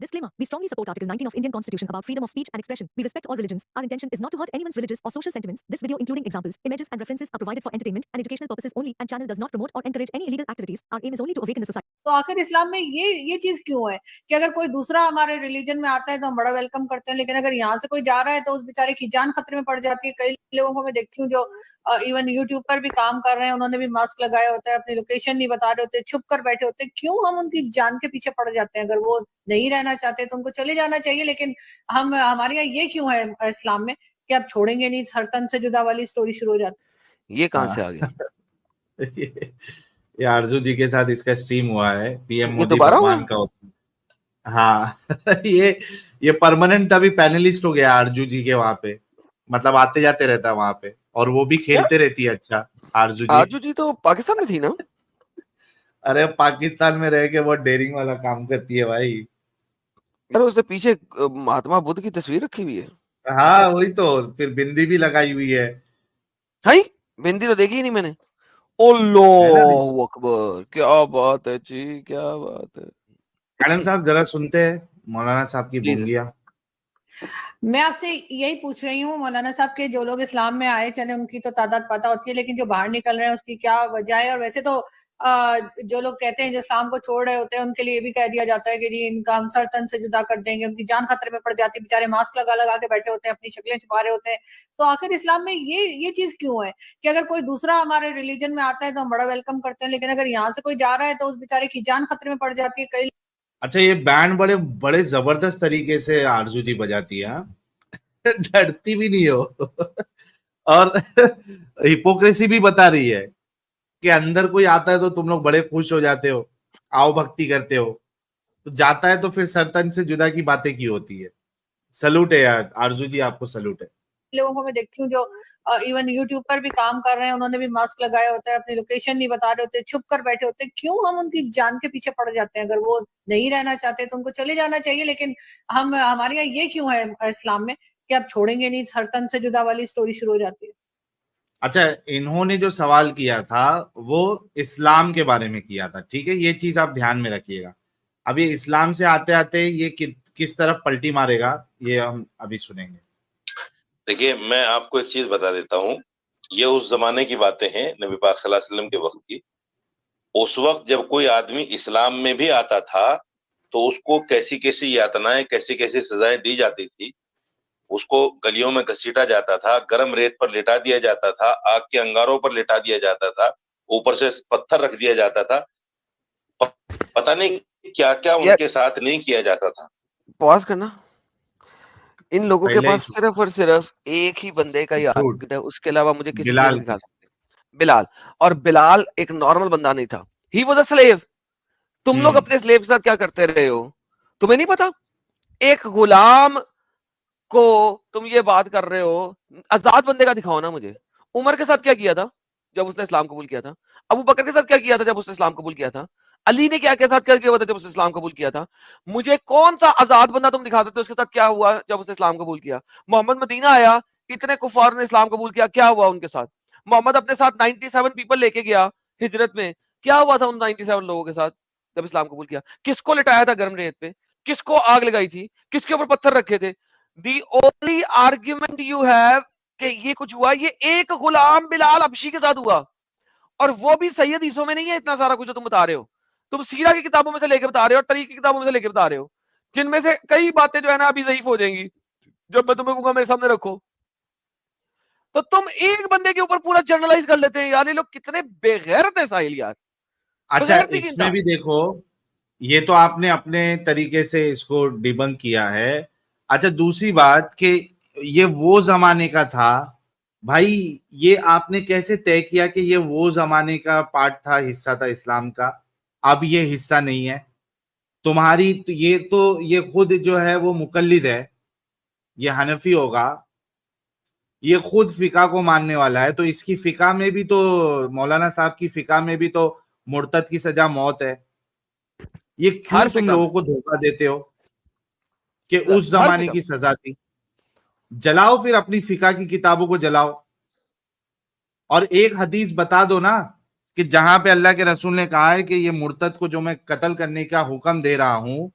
Disclaimer. We strongly support Article 19 of Indian Constitution about freedom of speech and expression. We respect all religions. Our intention is not to hurt anyone's religious or social sentiments. This video, including examples, images, and references, are provided for entertainment and educational purposes only, and channel does not promote or encourage any illegal activities. Our aim is only to awaken the society. तो आखिर इस्लाम में ये चीज क्यों है कि अगर कोई दूसरा हमारे रिलीजन में आता है तो हम बड़ा वेलकम करते हैं, लेकिन अगर यहाँ से कोई जा रहा है तो उस बेचारे की जान खतरे में पड़ जाती है। कई लोगों को मैं देखती हूँ जो इवन यूट्यूब पर भी काम कर रहे हैं, उन्होंने भी मास्क लगाया होता है, अपनी लोकेशन नहीं बता रहे होते, छुप कर बैठे होते हैं। क्यों हम उनकी जान के पीछे पड़ जाते हैं? अगर वो नहीं रहना चाहते तो उनको चले जाना चाहिए, लेकिन हमारे यहाँ ये क्यों है इस्लाम में कि आप छोड़ेंगे नहीं, हर तन से जुदा वाली स्टोरी शुरू हो जाती है। ये कहाँ से आ गया? ये आरजू जी के साथ इसका स्ट्रीम हुआ है, पीएम मोदी दोबारा भगवान का होता है। हाँ ये परमानेंट अभी पैनलिस्ट हो गया आरजू जी के वहां पे, मतलब आते जाते रहता है वहां पे, और वो भी खेलते रहती है। अच्छा, आरजू जी तो पाकिस्तान में थी ना? अरे पाकिस्तान में रह के बहुत डेयरिंग वाला काम करती है भाई। अरे उसने पीछे महात्मा बुद्ध की तस्वीर रखी हुई है। हाँ वही तो, फिर बिंदी भी लगाई हुई है। हाई बिंदी तो देखी ही नहीं मैंने। अल्लाहू अकबर, क्या बात है जी, क्या बात है। मैडम साहब जरा सुनते हैं मौलाना साहब की बोंगिया। मैं आपसे यही पूछ रही हूँ मौलाना साहब के, जो लोग इस्लाम में आए चले उनकी तो तादाद पता होती है, लेकिन जो बाहर निकल रहे हैं उसकी क्या वजह है? और वैसे तो जो लोग कहते हैं जो इस्लाम को छोड़ रहे होते हैं उनके लिए भी कह दिया जाता है कि जी इनका हम सर तन से जुदा कर देंगे, उनकी जान खतरे में पड़ जाती है, बेचारे मास्क लगा लगा के बैठे होते हैं, अपनी शक्लें छुपा रहे होते हैं। तो आखिर इस्लाम में ये चीज क्यों है कि अगर कोई दूसरा हमारे रिलीजन में आता है तो हम बड़ा वेलकम करते हैं, लेकिन अगर यहाँ से कोई जा रहा है तो उस बेचारे की जान खतरे में पड़ जाती है। कई अच्छा, ये बैंड बड़े बड़े जबरदस्त तरीके से आरजू जी बजाती है, डरती भी नहीं हो और हिपोक्रेसी भी बता रही है कि अंदर कोई आता है तो तुम लोग बड़े खुश हो जाते हो, आओ भक्ति करते हो, तो जाता है तो फिर सरतन से जुदा की बातें की होती है। सलूट है यार आरजू जी, आपको सलूट है। लोगों को मैं देखती हूँ जो इवन यूट्यूब पर भी काम कर रहे हैं, उन्होंने भी मास्क लगाया होता है, अपनी लोकेशन नहीं बता रहे होते, छुप कर बैठे होते हैं। क्यों हम उनकी जान के पीछे पड़ जाते हैं? अगर वो नहीं रहना चाहते तो उनको चले जाना चाहिए, लेकिन हमारे यहाँ ये क्यों है इस्लाम में कि आप छोड़ेंगे नहीं, हर तन से जुदा वाली स्टोरी शुरू हो जाती है। अच्छा, इन्होंने जो सवाल किया था वो इस्लाम के बारे में किया था, ठीक है, ये चीज आप ध्यान में रखिएगा। अब ये इस्लाम से आते आते ये किस तरफ पलटी मारेगा ये हम अभी सुनेंगे। देखिए, मैं आपको एक चीज बता देता हूँ, ये उस जमाने की बातें हैं नबी पाक सल्लल्लाहु अलैहि वसल्लम के वक्त की। उस वक्त जब कोई आदमी इस्लाम में भी आता था तो उसको कैसी कैसी यातनाएं, कैसी कैसी सजाएं दी जाती थी। उसको गलियों में घसीटा जाता था, गर्म रेत पर लिटा दिया जाता था, आग के अंगारों पर लिटा दिया जाता था, ऊपर से पत्थर रख दिया जाता था, पता नहीं क्या क्या उनके साथ नहीं किया जाता था। पॉज करना। इन लोगों के पास सिर्फ और सिर्फ एक ही बंदे का याद है, उसके अलावा मुझे किसी को नहीं दिखा सकते। बिलाल। और बिलाल एक नॉर्मल बंदा नहीं था, ही वाज अ स्लेव। तुम लोग अपने स्लेव के साथ क्या करते रहे हो तुम्हें नहीं पता? एक गुलाम को तुम ये बात कर रहे हो, आजाद बंदे का दिखाओ ना मुझे। उमर के साथ क्या किया था जब उसने इस्लाम कबूल किया था? अबू बकर के साथ क्या किया था जब उसने इस्लाम कबूल किया था? अली ने क्या के साथ क्या किया था जब उसने इस्लाम कबूल किया था? मुझे कौन सा आजाद बंदा तुम दिखा सकते हो उसके साथ क्या हुआ जब उसने इस्लाम कबूल किया? मोहम्मद मदीना आया, इतने कुफार ने इस्लाम कबूल किया, क्या हुआ उनके साथ? मोहम्मद अपने साथ 97 पीपल लेके गया हिजरत में, क्या हुआ था उन 97 लोगों के साथ जब इस्लाम कबूल किया? किसको लिटाया था गर्म रेत पे? किसको आग लगाई थी? किसके ऊपर पत्थर रखे थे? The only argument you have कि ये कुछ हुआ, ये एक गुलाम बिलाल हबशी के साथ हुआ, और वो भी सही हदीसों में नहीं है। इतना सारा कुछ जो तुम बता रहे हो, तुम सीरा की किताबों में से लेके बता रहे हो और तरीक की किताबों में से लेके बता रहे हो, जिनमें से कई बातें जो है ना अभी ज़ईफ हो जाएंगी जब मैं तुम्हें कहूंगा मेरे सामने रखो। तो तुम एक बंदे के ऊपर पूरा जर्नलाइज कर लेते हैं यार। ये लोग कितने बेगैरत है साहिल यार। अच्छा, इसमें भी देखो, ये तो आपने अपने तरीके से इसको डिबंक किया है। अच्छा, दूसरी बात कि ये वो जमाने का था भाई, ये आपने कैसे तय किया कि ये वो जमाने का पार्ट था, हिस्सा था इस्लाम का, अब ये हिस्सा नहीं है तुम्हारी? तो ये खुद जो है वो मुकल्लिद है, ये हनफी होगा, ये खुद फिका को मानने वाला है, तो इसकी फिका में भी तो, मौलाना साहब की फिका में भी तो मुर्तद की सजा मौत है। ये क्यों तुम लोगों को धोखा देते हो कि उस जमाने की सजा थी? जलाओ फिर अपनी फिका की किताबों को जलाओ, और एक हदीस बता दो ना कि जहां पे अल्लाह के रसूल ने कहा है कि ये मुर्तद को जो मैं कत्ल करने का हुक्म दे रहा हूं,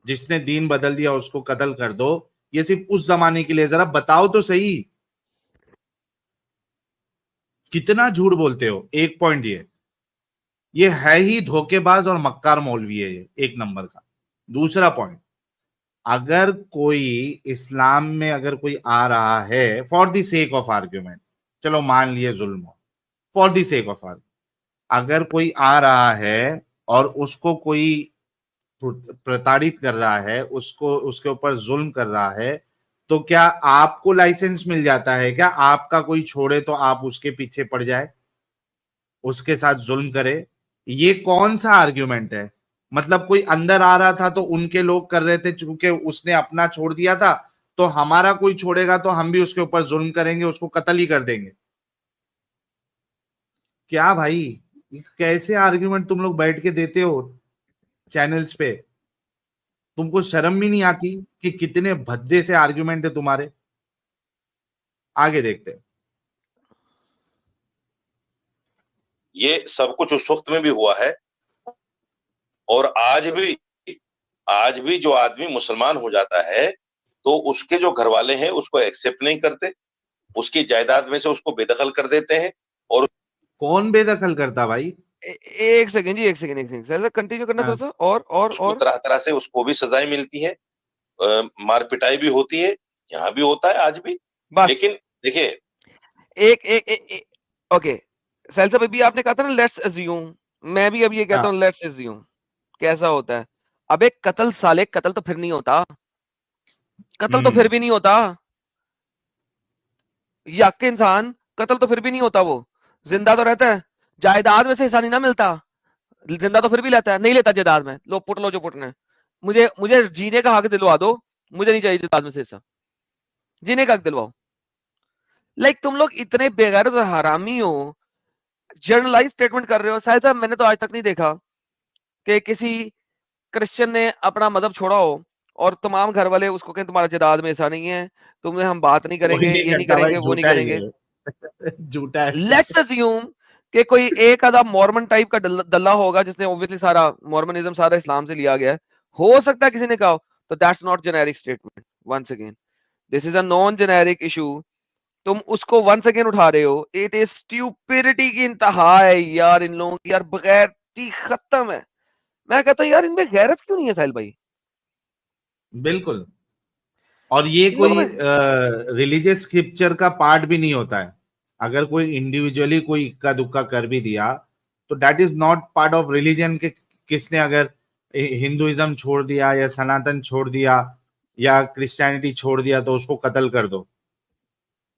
जिसने दीन बदल दिया उसको कत्ल कर दो, ये सिर्फ उस जमाने के लिए। जरा बताओ तो सही, कितना झूठ बोलते हो। एक पॉइंट ये है ही धोखेबाज और मक्कार मौलवी है, ये एक नंबर का। दूसरा पॉइंट, अगर कोई इस्लाम में अगर कोई आ रहा है for the sake of argument, चलो मान लिए जुल्म, for the sake of argument, अगर कोई आ रहा है और उसको कोई प्रताड़ित कर रहा है, उसको उसके ऊपर जुल्म कर रहा है, तो क्या आपको लाइसेंस मिल जाता है क्या? आपका कोई छोड़े तो आप उसके पीछे पड़ जाए, उसके साथ जुल्म करे? ये कौन सा आर्ग्यूमेंट है? मतलब कोई अंदर आ रहा था तो उनके लोग कर रहे थे, चूंकि उसने अपना छोड़ दिया था, तो हमारा कोई छोड़ेगा तो हम भी उसके ऊपर जुल्म करेंगे, उसको कत्ल ही कर देंगे। क्या भाई, कैसे आर्ग्यूमेंट तुम लोग बैठ के देते हो चैनल्स पे? तुमको शर्म भी नहीं आती कि कितने भद्दे से आर्ग्यूमेंट है तुम्हारे? आगे देखते हैं। ये सब कुछ उस वक्त में भी हुआ है, और आज भी जो आदमी मुसलमान हो जाता है तो उसके जो घर वाले हैं उसको एक्सेप्ट नहीं करते, उसकी जायदाद में से उसको बेदखल कर देते हैं। और कौन बेदखल करता भाई? एक सेकंड जी, एक सेकंड सर, कंटिन्यू करना थोड़ा सा। और तरह तरह से उसको भी सजाएं मिलती है, मार पिटाई भी होती है, यहाँ भी होता है आज भी। बस लेकिन देखिए, ओके सैल साहब, अभी आपने कहा था ना लेट्स अज्यूम, मैं भी अब ये कहता हूँ लेट्स अज्यूम। कैसा होता है? अब एक कत्ल साले, कत्ल तो फिर नहीं होता, कत्ल तो फिर भी नहीं होता, यक इंसान कत्ल तो फिर भी नहीं होता, वो जिंदा तो रहता है, जायदाद में से हिस्सा नहीं ना मिलता, जिंदा तो फिर भी लेता है, नहीं लेता जायदाद में, लो पुट लो जो पुटने, मुझे मुझे जीने का हक दिलवा दो, मुझे नहीं चाहिए जायदाद में से हिस्सा, जीने का हक दिलवाओ। लाइक तुम लोग इतने बेगैरत और हरामी हो, जर्नलाइज स्टेटमेंट कर रहे हो। साहिल साहब, मैंने तो आज तक नहीं देखा कि किसी क्रिश्चियन ने अपना मजहब छोड़ा हो और तमाम घर वाले उसको कहें तुम्हारा जायदाद में ऐसा नहीं है, तुमने हम बात नहीं करेंगे, ये नहीं करेंगे, वो नहीं करेंगे। झूठा है। लेट्स अज्यूम कि कोई एक आधा मॉर्मन टाइप का दल्ला होगा जिसने ऑब्वियसली सारा मॉर्मनिज्म सारा इस्लाम से लिया गया है, हो सकता है किसी ने कहा, तो that's not generic statement. Once again this is a non generic issue, तुम उसको वंस अगेन उठा रहे हो। इट इज स्टूपिडिटी की इंतहा है यार इन लोगों की, यार बगैरती खत्म है। मैं कहता हूँ यार इनमें गैरत क्यों नहीं है साहिल भाई? बिल्कुल। और ये कोई रिलीजियस स्क्रिप्चर का पार्ट भी नहीं होता है। अगर कोई इंडिविजुअली कोई इक्का दुक्का कर भी दिया तो that is not part of religion के किसने अगर हिंदुइज्म छोड़ दिया या सनातन छोड़ दिया या क्रिश्चियनिटी छोड़ दिया तो उसको कत्ल कर दो।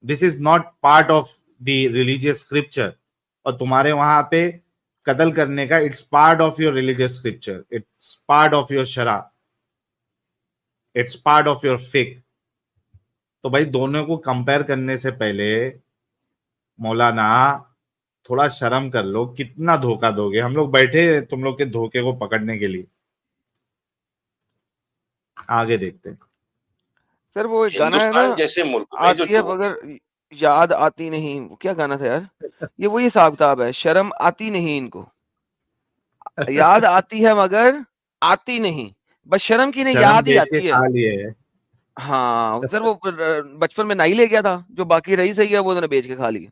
This is not part of the religious scripture. और तुम्हारे वहां पे कत्ल करने का it's part of your religious scripture, it's part of your शरा, it's part of your fake. तो भाई दोनों को कंपेयर करने से पहले मौलाना थोड़ा शर्म कर लो। कितना धोखा दोगे? हम लोग बैठे तुम लोग के धोखे को पकड़ने के लिए। आगे देखते हैं। सर वो एक गाना है ना, जैसे मुल्क में आती है मगर याद आती नहीं, वो क्या गाना था यार? ये वही हिसाब किताब है, शर्म आती नहीं इनको, याद आती है मगर आती नहीं, बस शर्म की नहीं, याद ही आती है। हाँ सर, वो बचपन में नाई ले गया था, जो बाकी रही सही है वो उन्होंने बेच के खा ली।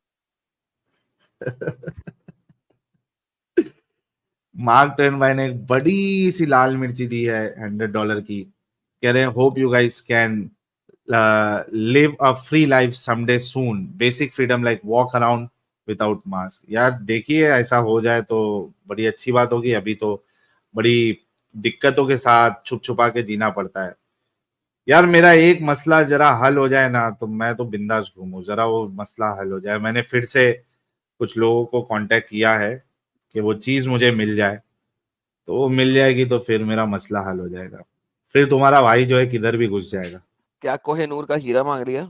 मार्क ट्वेन भाई ने एक बड़ी सी लाल मिर्ची दी है $100 की। कह रहे हैं hope you guys can live a free life someday soon, basic freedom like walk around without mask. यार देखिए ऐसा हो जाए तो बड़ी अच्छी बात होगी। अभी तो बड़ी दिक्कतों के साथ छुप छुपा के जीना पड़ता है। यार मेरा एक मसला जरा हल हो जाए ना तो मैं तो बिंदास घूमूं, जरा वो मसला हल हो जाए। मैंने फिर से कुछ लोगों को कांटेक्ट किया है कि वो चीज मुझे मिल जाए, तो वो मिल जाएगी तो फिर मेरा मसला हल हो जाएगा। फिर तुम्हारा भाई जो है किधर भी घुस जाएगा। क्या कोहिनूर का हीरा मांग रही है?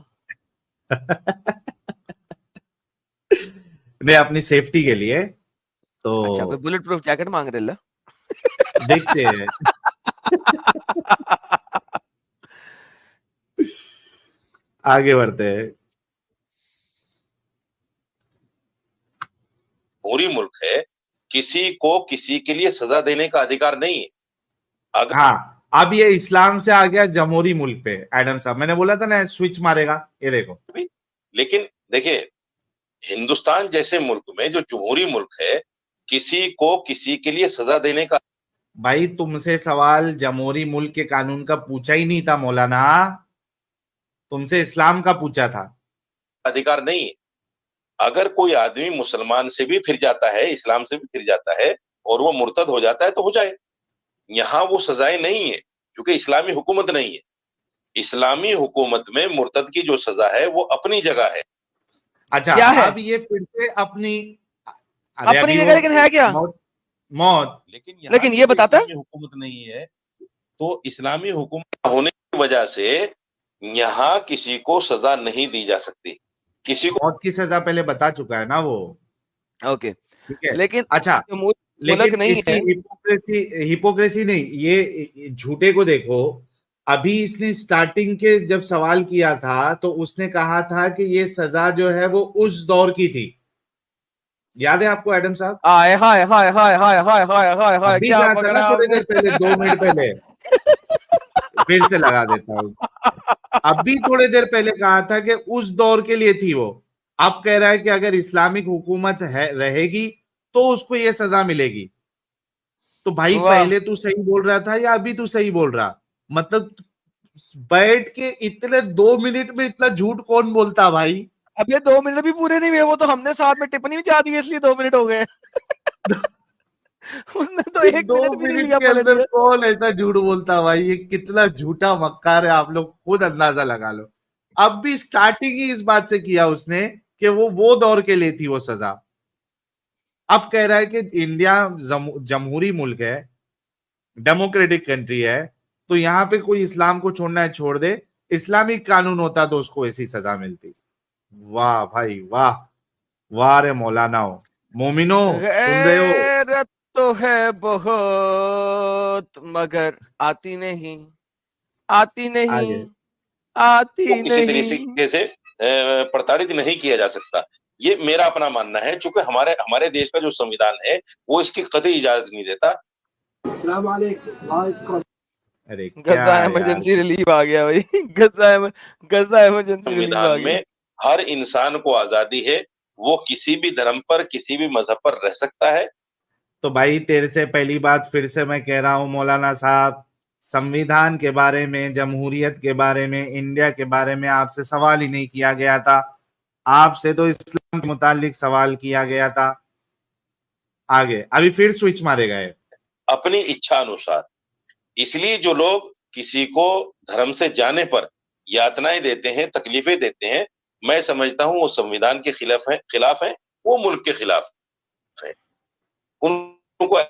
नहीं, अपनी सेफ्टी के लिए। तो अच्छा, कोई बुलेट प्रूफ जैकेट मांग रहे ला? देखते हैं। आगे बढ़ते हैं। पूरी मुल्क है, किसी को किसी के लिए सजा देने का अधिकार नहीं है। हाँ, अब ये इस्लाम से आ गया जमहूरी मुल्क पे। एडम साहब, मैंने बोला था ना स्विच मारेगा, ये देखो। लेकिन देखिए, हिंदुस्तान जैसे मुल्क में जो जमहूरी मुल्क है, किसी को किसी के लिए सजा देने का, भाई तुमसे सवाल जमहूरी मुल्क के कानून का पूछा ही नहीं था मौलाना, तुमसे इस्लाम का पूछा था। अधिकार नहीं है। अगर कोई आदमी मुसलमान से भी फिर जाता है, इस्लाम से भी फिर जाता है और वो मुर्तद हो जाता है तो हो जाए। यहाँ वो सजाएं नहीं है, क्योंकि इस्लामी हुकूमत नहीं है। इस्लामी हुकूमत में मुर्तद की जो सजा है वो अपनी जगह है। अच्छा, क्या है? अब ये फिर से अपनी अपनी जगह, लेकिन है क्या? मौत। लेकिन ये बताता है, इस्लामी हुकूमत नहीं है, तो इस्लामी हुकूमत होने की वजह से यहाँ किसी को सजा नहीं दी जा सकती। किसी को मौत की सजा पहले बता चुका है ना वो। ओके, ठीक है, लेकिन अच्छा, मुल्क लेकिन नहीं इसकी है। हिपोक्रेसी नहीं, ये झूठे को देखो। अभी इसने स्टार्टिंग के जब सवाल किया था तो उसने कहा था कि ये सजा जो है वो उस दौर की थी। याद है आपको एडम साहब? हाय हाय हाय हाय हाय हाय हाय हाय हाय, अभी क्या कहा था पकड़ा ना थोड़ी आपने? देर पहले, 2 मिनट पहले। फिर से लगा देता हूँ। अभी थोड़ी देर पहले कहा था कि उस दौर के लिए थी वो। अब कह रहा है कि अगर इस्लामिक हुकूमत है रहेगी तो उसको ये सजा मिलेगी। तो भाई वाह, पहले तू सही बोल रहा था या अभी तू सही बोल रहा? मतलब बैठ के इतने 2 मिनट में इतना झूठ कौन बोलता भाई? अब ये 2 मिनट भी पूरे नहीं हुए, वो तो हमने साथ में टिप्पणी भी चाह दी है, इसलिए 2 मिनट हो गए। उसने तो ये 1 मिनट भी नहीं 2 मिनट लिया के बोलने अंदर दिया। कौन ऐसा झूठ बोलता भाई? ये कितना झूठा मक्कार है, आप लोग खुद अंदाजा लगा लो। अब भी स्टार्टिंग ही इस बात से किया उसने कि वो दौर के लिए थी वो सजा। अब कह रहा है कि इंडिया जमहूरी मुल्क है, डेमोक्रेटिक कंट्री है, तो यहाँ पे कोई इस्लाम को छोड़ना है छोड़ दे, इस्लामिक कानून होता तो उसको ऐसी सजा मिलती। वाह भाई वाह, वाह रे मौलाना हो। मोमिनो सुन रहे हो? गैरत तो है बहुत, मगर आती नहीं, आती नहीं, आगे को आती किसी नहीं। तरीके से प्रताड़ित नहीं किया जा सकता। ये मेरा अपना मानना है, क्योंकि हमारे हमारे देश का जो संविधान है वो इसकी कतई इजाजत नहीं देता। अरे क्या गजा यार, इमरजेंसी रिलीफ आ गया भाई। गजा इमरजेंसी रिलीफ संविधान आ गया। में हर इंसान को आजादी है, वो किसी भी धर्म पर, किसी भी मजहब पर रह सकता है। तो भाई तेरे से पहली बात फिर से मैं कह रहा हूं मौलाना साहब, संविधान के बारे में, जमहूरियत के बारे में, इंडिया के बारे में आपसे सवाल ही नहीं किया गया था। आपसे तो इस्लाम के मुतालिक सवाल किया गया था। आगे अभी फिर स्विच मारे गए अपनी इच्छा अनुसार। इसलिए जो लोग किसी को धर्म से जाने पर यातनाएं देते हैं, तकलीफें देते हैं, मैं समझता हूं वो संविधान के खिलाफ है, वो मुल्क के खिलाफ है। उनको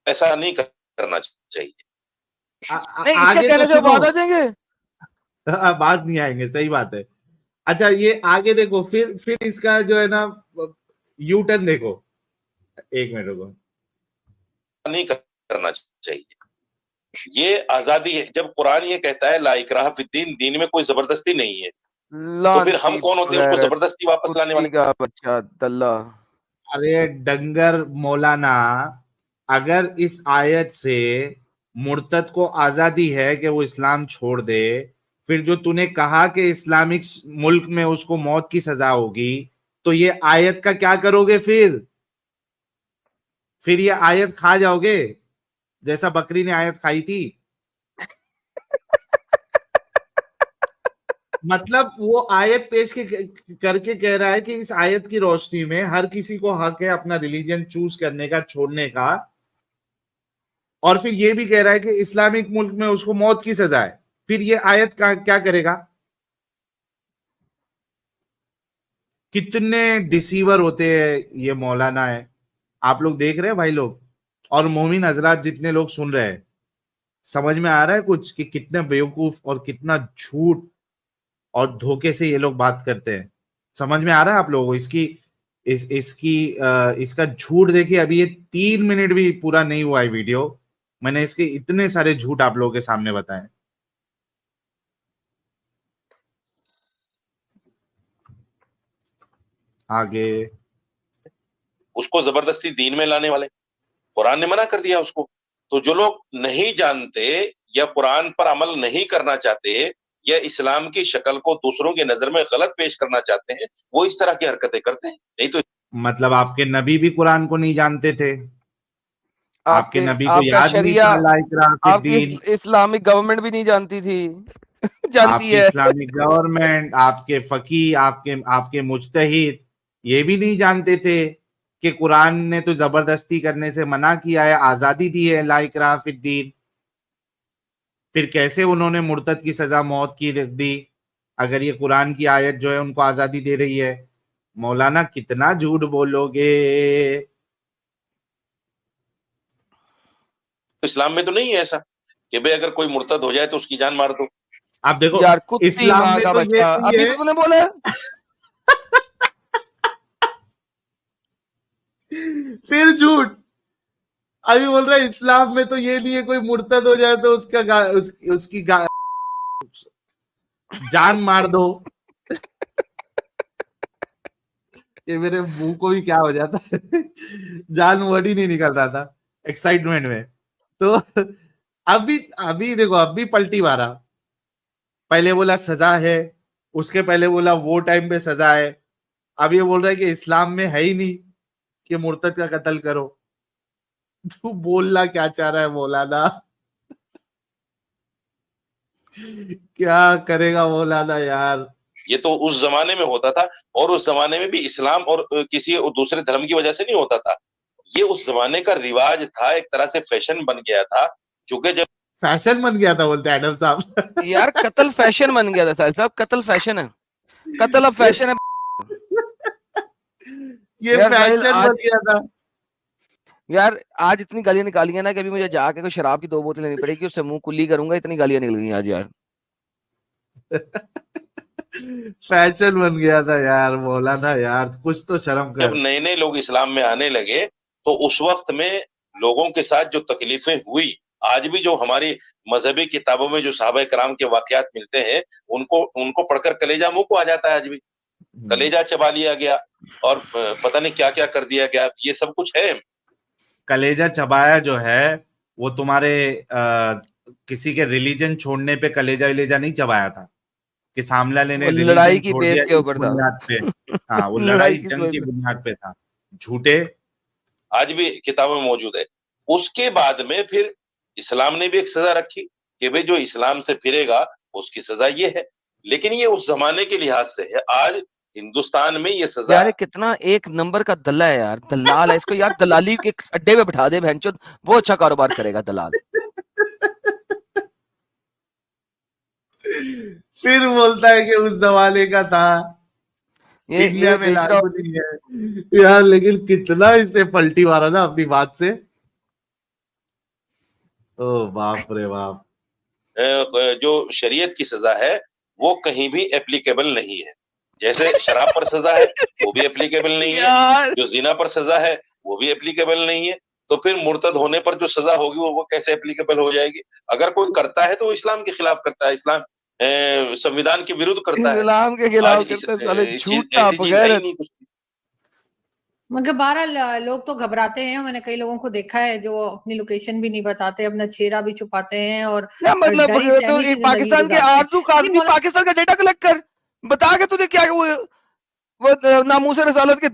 ऐसा नहीं करना चाहिए। नहीं, इसके आगे कहने तो से वो सुनो। बाज आ जाएंगे। बाज नहीं आएंगे, सही बात है। अच्छा ये आगे देखो, फिर इसका जो है ना यू टर्न देखो। एक मिनट रुको। नहीं करना चाहिए। ये आजादी है। जब कुरान ये कहता है ला इकराह फिद्दीन, दीन में कोई जबरदस्ती नहीं है, तो फिर हम कौन होते हैं उसको जबरदस्ती वापस लाने वाले? का बच्चा दल्ला। अरे डंगर मौलाना, अगर इस आयत से मुर्तद को आजादी है कि वो इस्लाम छोड़ दे, फिर जो तूने कहा कि इस्लामिक मुल्क में उसको मौत की सजा होगी, तो ये आयत का क्या करोगे फिर ये आयत खा जाओगे जैसा बकरी ने आयत खाई थी? मतलब वो आयत पेश करके कह रहा है कि इस आयत की रोशनी में हर किसी को हक है अपना रिलीजन चूज करने का, छोड़ने का, और फिर ये भी कह रहा है कि इस्लामिक मुल्क में उसको मौत की सजा है। फिर ये आयत का क्या करेगा? कितने डिसीवर होते हैं ये मौलाना है। आप लोग देख रहे हैं भाई लोग, और मोमिन हजरात जितने लोग सुन रहे हैं, समझ में आ रहा है कुछ कि कितने बेवकूफ और कितना झूठ और धोखे से ये लोग बात करते हैं? समझ में आ रहा है आप लोगों को इसका झूठ? देखिए अभी ये 3 मिनट भी पूरा नहीं हुआ है वीडियो, मैंने इसके इतने सारे झूठ आप लोगों के सामने बताए। आगे उसको जबरदस्ती दीन में लाने वाले, कुरान ने मना कर दिया उसको। तो जो लोग नहीं जानते या कुरान पर अमल नहीं करना चाहते या इस्लाम की शक्ल को दूसरों की नजर में गलत पेश करना चाहते हैं, वो इस तरह की हरकतें करते हैं। नहीं तो मतलब आपके नबी भी कुरान को नहीं जानते थे, आपके नबी को आपका याद नहीं शरिया, था ला इकराह फिद आपकी दीन, इस्लामिक गवर्नमेंट भी नहीं जानती थी जानती आपकी है। इस्लामिक गवर्नमेंट, आपके फकीह, आपके मुज्तहिद ये भी नहीं जानते थे कि कुरान ने तो जबरदस्ती करने से मना किया है, आजादी दी है ला इकराह फिद दीन। फिर कैसे उन्होंने मुर्तद की सजा मौत की रख दी, अगर ये कुरान की आयत जो है उनको आजादी दे रही है। मौलाना कितना झूठ बोलोगे। इस्लाम में तो नहीं है ऐसा कि भाई अगर कोई मुर्तद हो जाए तो उसकी जान मार दो। आप देखो यार कुत्ती इस्लाम माँ में का तो ये बच्चा, नहीं अभी है। तो तूने बोला है। फिर झूठ, अभी बोल रहा है इस्लाम में तो ये नहीं है कोई मुर्तद हो जाए तो उसकी जान मार दो। ये मेरे मुंह को भी क्या हो जाता है जान वर्ड ही नहीं निकल रहा था एक्साइटमेंट में। तो अभी देखो, अभी पलटी मारा, पहले बोला सजा है, उसके पहले बोला वो टाइम पे सजा है, अब ये बोल रहा है कि इस्लाम में है ही नहीं कि मुर्तद का कत्ल करो। तू बोलना क्या चाह रहा है मौलाना क्या करेगा मौलाना यार। ये तो उस जमाने में होता था, और उस जमाने में भी इस्लाम और किसी दूसरे धर्म की वजह से नहीं होता था। ये उस जमाने का रिवाज था, एक तरह से फैशन बन गया था, क्योंकि जब फैशन बन गया था बोलते एडम साहब यार कत्ल फैशन बन गया था साहिल साहब, कत्ल फैशन है, कत्ल अब फैशन है। ये फैशन बन गया था यार। आज इतनी गालियां निकाली है ना कि अभी मुझे जाके कोई शराब की 2 बोतल लेनी पड़ेगी, उससे मुंह कुल्ली करूंगा, इतनी गालियां निकल गई आज यार। फैशन बन गया था यार मौलाना, यार कुछ तो शर्म कर। जब नए नए लोग इस्लाम में आने लगे तो उस वक्त में लोगों के साथ जो तकलीफें हुई, आज भी जो हमारी मजहबी किताबों में जो सहाबा कराम के वाकयात मिलते हैं, उनको पढ़कर कलेजा मुंह को आ जाता है। आज भी कलेजा चबा लिया गया और पता नहीं क्या क्या कर दिया गया, ये सब कुछ है। कलेजा चबाया जो है वो तुम्हारे किसी के रिलीजन छोड़ने पे कलेजा विलेजा नहीं चबाया था कि सामला लेने लड़ाई रिलीजन की छोड़ बेस दिया के ऊपर था। बुनियाद पे। हाँ, वो लड़ाई जंग की बुनियाद पे था, झूठे। आज भी किताबों में मौजूद है। उसके बाद में फिर इस्लाम ने भी एक सजा रखी कि भाई जो इस्लाम से फिरेगा उसकी सजा ये है, लेकिन ये उस जमाने के लिहाज से है। आज हिंदुस्तान में ये सजा यार कितना एक नंबर का दल्ला है यार, दलाल है, इसको यार दलाली के अड्डे पे बिठा दे भैंचोद, वो अच्छा कारोबार करेगा दलाल। फिर बोलता है कि उस जमाने का था, इंडिया में लागू नहीं है यार। लेकिन कितना इसे पलटी मारा ना अपनी बात से, ओ बाप रे बाप। जो शरीयत की सजा है वो कहीं भी एप्लीकेबल नहीं है। जैसे शराब पर सजा है वो भी एप्लीकेबल नहीं है, जो जिना पर सजा है वो भी एप्लीकेबल नहीं है, तो फिर मुर्तद होने पर जो सजा होगी वो कैसे एप्लीकेबल हो जाएगी? अगर कोई करता है तो वो इस्लाम के खिलाफ करता है, इस्लाम संविधान के विरुद्ध करता है, इस्लाम के खिलाफ करता है साले झूठा बगैरत। मगर 12 लोग तो घबराते हैं, मैंने कई लोगों को देखा है जो अपनी लोकेशन भी नहीं बताते, अपना चेहरा भी छुपाते हैं और मतलब तो पाकिस्तान के आरजू काज़मी पाकिस्तान का डेटा कलेक्ट कर, बता के तुझे क्या वो नामूस रसालत के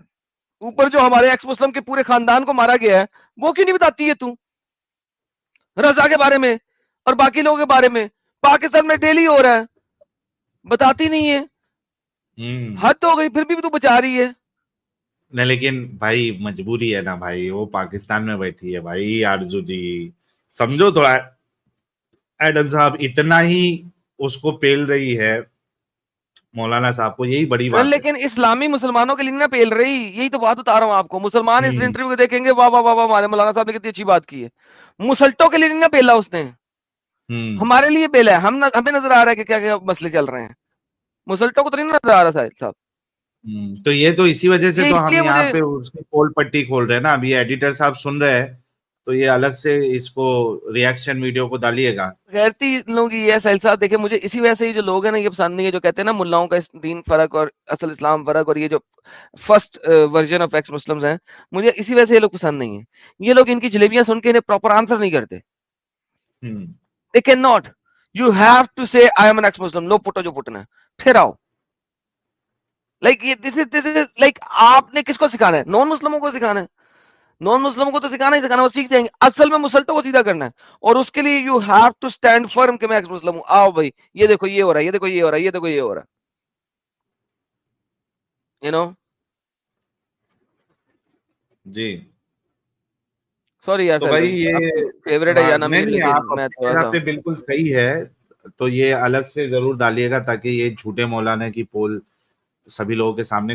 ऊपर जो हमारे एक्स मुस्लिम के पूरे खानदान को मारा गया है वो क्यों नहीं बताती है तू? रजा के बारे में और बाकी लोगों के बारे में पाकिस्तान में डेली हो रहा है, बताती नहीं है। हद हो गई, फिर भी तू बचा रही है। नहीं लेकिन भाई मजबूरी है ना भाई, वो पाकिस्तान में बैठी है भाई आरजू जी, समझो थोड़ा। एडम साहब इतना ही उसको पेल रही है मौलाना साहब को, यही बड़ी बात लेकिन है। इस्लामी मुसलमानों के लिए ना पेल रही, यही तो बात बता रहा हूँ आपको। मुसलमान इस इंटरव्यू को देखेंगे, वाह वाह वाह वाह हमारे मौलाना साहब ने कितनी अच्छी बात की है। मुसल्टों के लिए नहीं ना पेला उसने, हमारे लिए पेला है। हमें नजर आ रहा है कि क्या क्या मसले चल रहे हैं, मुसल्टों को तो नहीं नजर आ रहा साहब। तो ये तो इसी वजह से तो हम यहाँ पे उसकी पोल पट्टी खोल रहे हैं ना। अभी एडिटर साहब सुन रहे हैं तो ये अलग से इसको रिएक्शन वीडियो को डालिएगा। गैरती लोग ये साहिल साहब, देखिए मुझे इसी वजह से जो लोग हैं ना ये पसंद नहीं है, जो कहते हैं ना मुल्लाओं का दीन फर्क और असल इस्लाम फर्क, और ये जो first version of x Muslims हैं, मुझे इसी वजह से ये लोग पसंद नहीं है। ये लोग इनकी जलेबियां सुन के इन्हें प्रॉपर आंसर नहीं करते। They cannot. You have to say I am an ex-Muslim. लो पुटो जो पुटना है, फिर आओ. Like this is like आपने किसको सिखाना है? नॉन मुस्लिमों को सिखाना है. नॉन मुस्लिमों को तो सिखाना ही सिखाना, वो सीख जाएंगे. असल में मुसल्टों को सीधा करना है, और उसके लिए you have to stand firm कि मैं एक्स मुस्लिम हूं. आओ भाई, ये देखो ये हो रहा है, ये देखो ये हो रहा है, ये देखो ये हो रहा है. You know? जी. सॉरी यार, तो भाई ये फेवरेट है या ना नहीं, लेकिन मैं थोड़ा सा बिल्कुल सही है. तो ये अलग से जरूर डालिएगा ताकि ये झूठे मौलाना की पोल सभी लोगों के सामने